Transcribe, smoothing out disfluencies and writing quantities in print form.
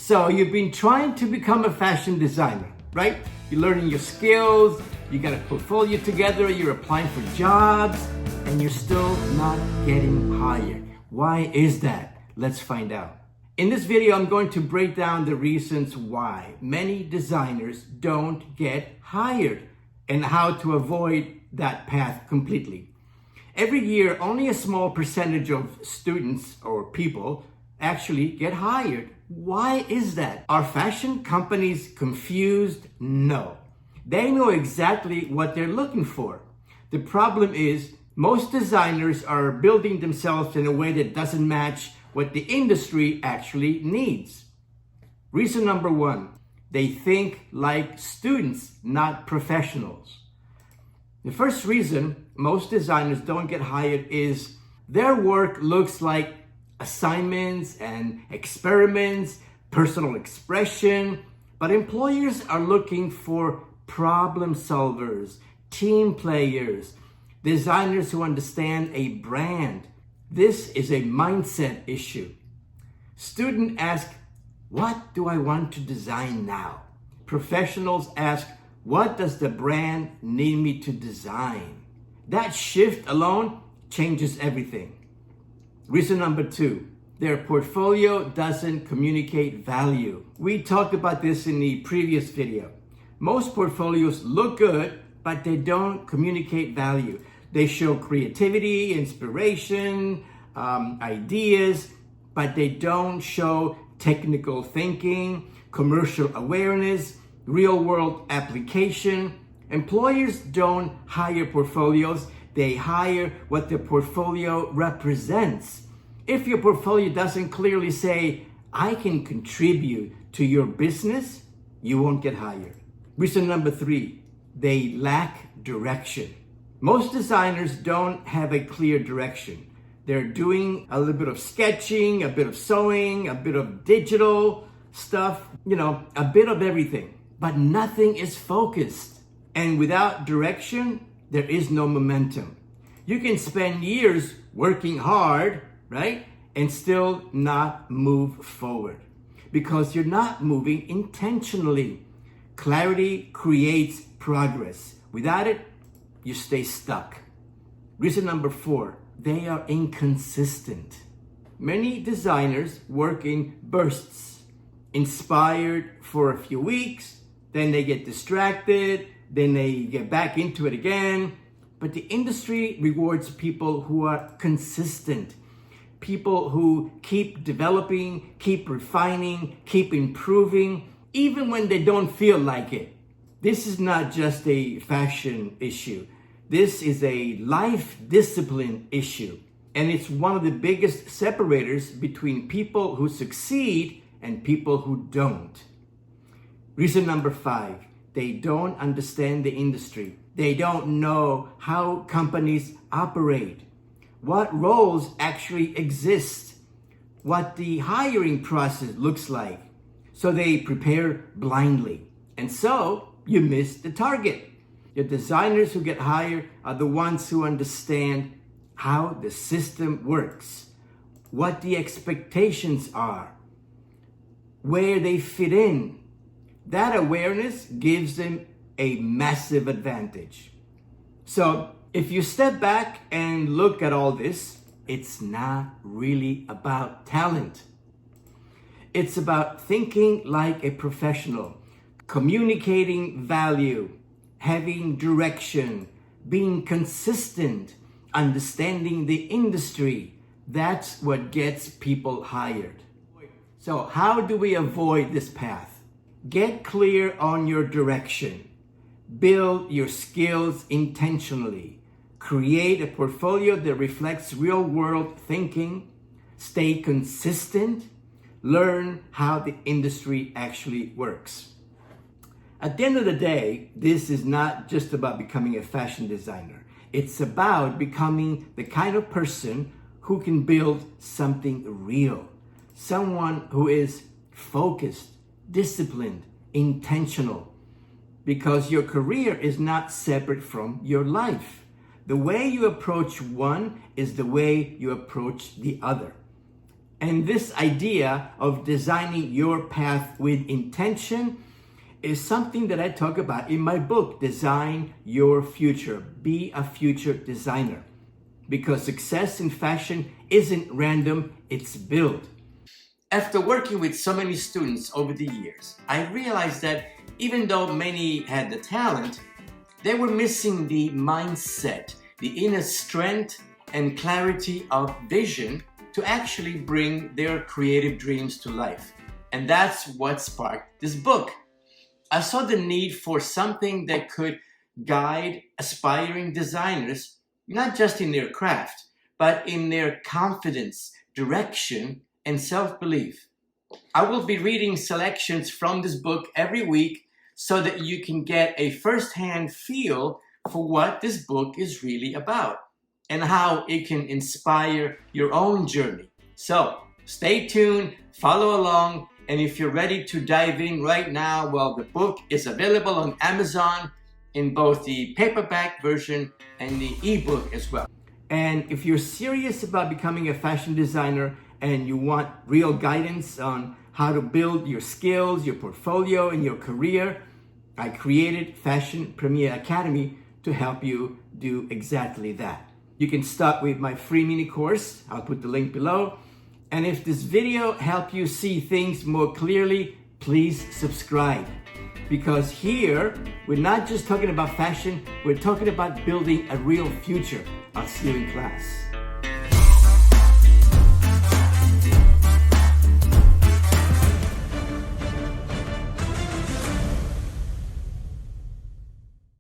So you've been trying to become a fashion designer, right? You're learning your skills, you got a portfolio together, you're applying for jobs, and you're still not getting hired. Why is that? Let's find out. In this video, I'm going to break down the reasons why many designers don't get hired and how to avoid that path completely. Every year, only a small percentage of students or people actually get hired. Why is that? Are fashion companies confused? No. They know exactly what they're looking for. The problem is most designers are building themselves in a way that doesn't match what the industry actually needs. Reason number one, they think like students, not professionals. The first reason most designers don't get hired is their work looks like assignments and experiments, personal expression, but employers are looking for problem solvers, team players, designers who understand a brand. This is a mindset issue. Students ask, what do I want to design now? Professionals ask, what does the brand need me to design? That shift alone changes everything. Reason number two, their portfolio doesn't communicate value. We talked about this in the previous video. Most portfolios look good, but they don't communicate value. They show creativity, inspiration, ideas, but they don't show technical thinking, commercial awareness, real-world application. Employers don't hire portfolios. They hire what the portfolio represents. If your portfolio doesn't clearly say, I can contribute to your business, you won't get hired. Reason number three, they lack direction. Most designers don't have a clear direction. They're doing a little bit of sketching, a bit of sewing, a bit of digital stuff, a bit of everything, but nothing is focused. And without direction, there is no momentum. You can spend years working hard, right? And still not move forward because you're not moving intentionally. Clarity creates progress. Without it, you stay stuck. Reason number four, they are inconsistent. Many designers work in bursts, inspired for a few weeks, then they get distracted, then they get back into it again. But the industry rewards people who are consistent, people who keep developing, keep refining, keep improving, even when they don't feel like it. This is not just a fashion issue. This is a life discipline issue. And it's one of the biggest separators between people who succeed and people who don't. Reason number five, they don't understand the industry. They don't know how companies operate, what roles actually exist, what the hiring process looks like. So they prepare blindly. And so you miss the target. The designers who get hired are the ones who understand how the system works, what the expectations are, where they fit in. That awareness gives them a massive advantage. So if you step back and look at all this, it's not really about talent. It's about thinking like a professional, communicating value, having direction, being consistent, understanding the industry. That's what gets people hired. So how do we avoid this path? Get clear on your direction. Build your skills intentionally. Create a portfolio that reflects real-world thinking. Stay consistent. Learn how the industry actually works. At the end of the day, this is not just about becoming a fashion designer. It's about becoming the kind of person who can build something real. Someone who is focused, disciplined, intentional. Because your career is not separate from your life. The way you approach one is the way you approach the other. And this idea of designing your path with intention is something that I talk about in my book, Design Your Future. Be a future designer. Because success in fashion isn't random, it's built. After working with so many students over the years, I realized that even though many had the talent, they were missing the mindset, the inner strength and clarity of vision to actually bring their creative dreams to life. And that's what sparked this book. I saw the need for something that could guide aspiring designers, not just in their craft, but in their confidence, direction, and self-belief. I will be reading selections from this book every week so that you can get a first-hand feel for what this book is really about and how it can inspire your own journey. So stay tuned, follow along, and if you're ready to dive in right now, well, the book is available on Amazon in both the paperback version and the ebook as well. And if you're serious about becoming a fashion designer and you want real guidance on how to build your skills, your portfolio, and your career, I created Fashion Premier Academy to help you do exactly that. You can start with my free mini course. I'll put the link below. And if this video helped you see things more clearly, please subscribe. Because here, we're not just talking about fashion, we're talking about building a real future. I'll see you in class.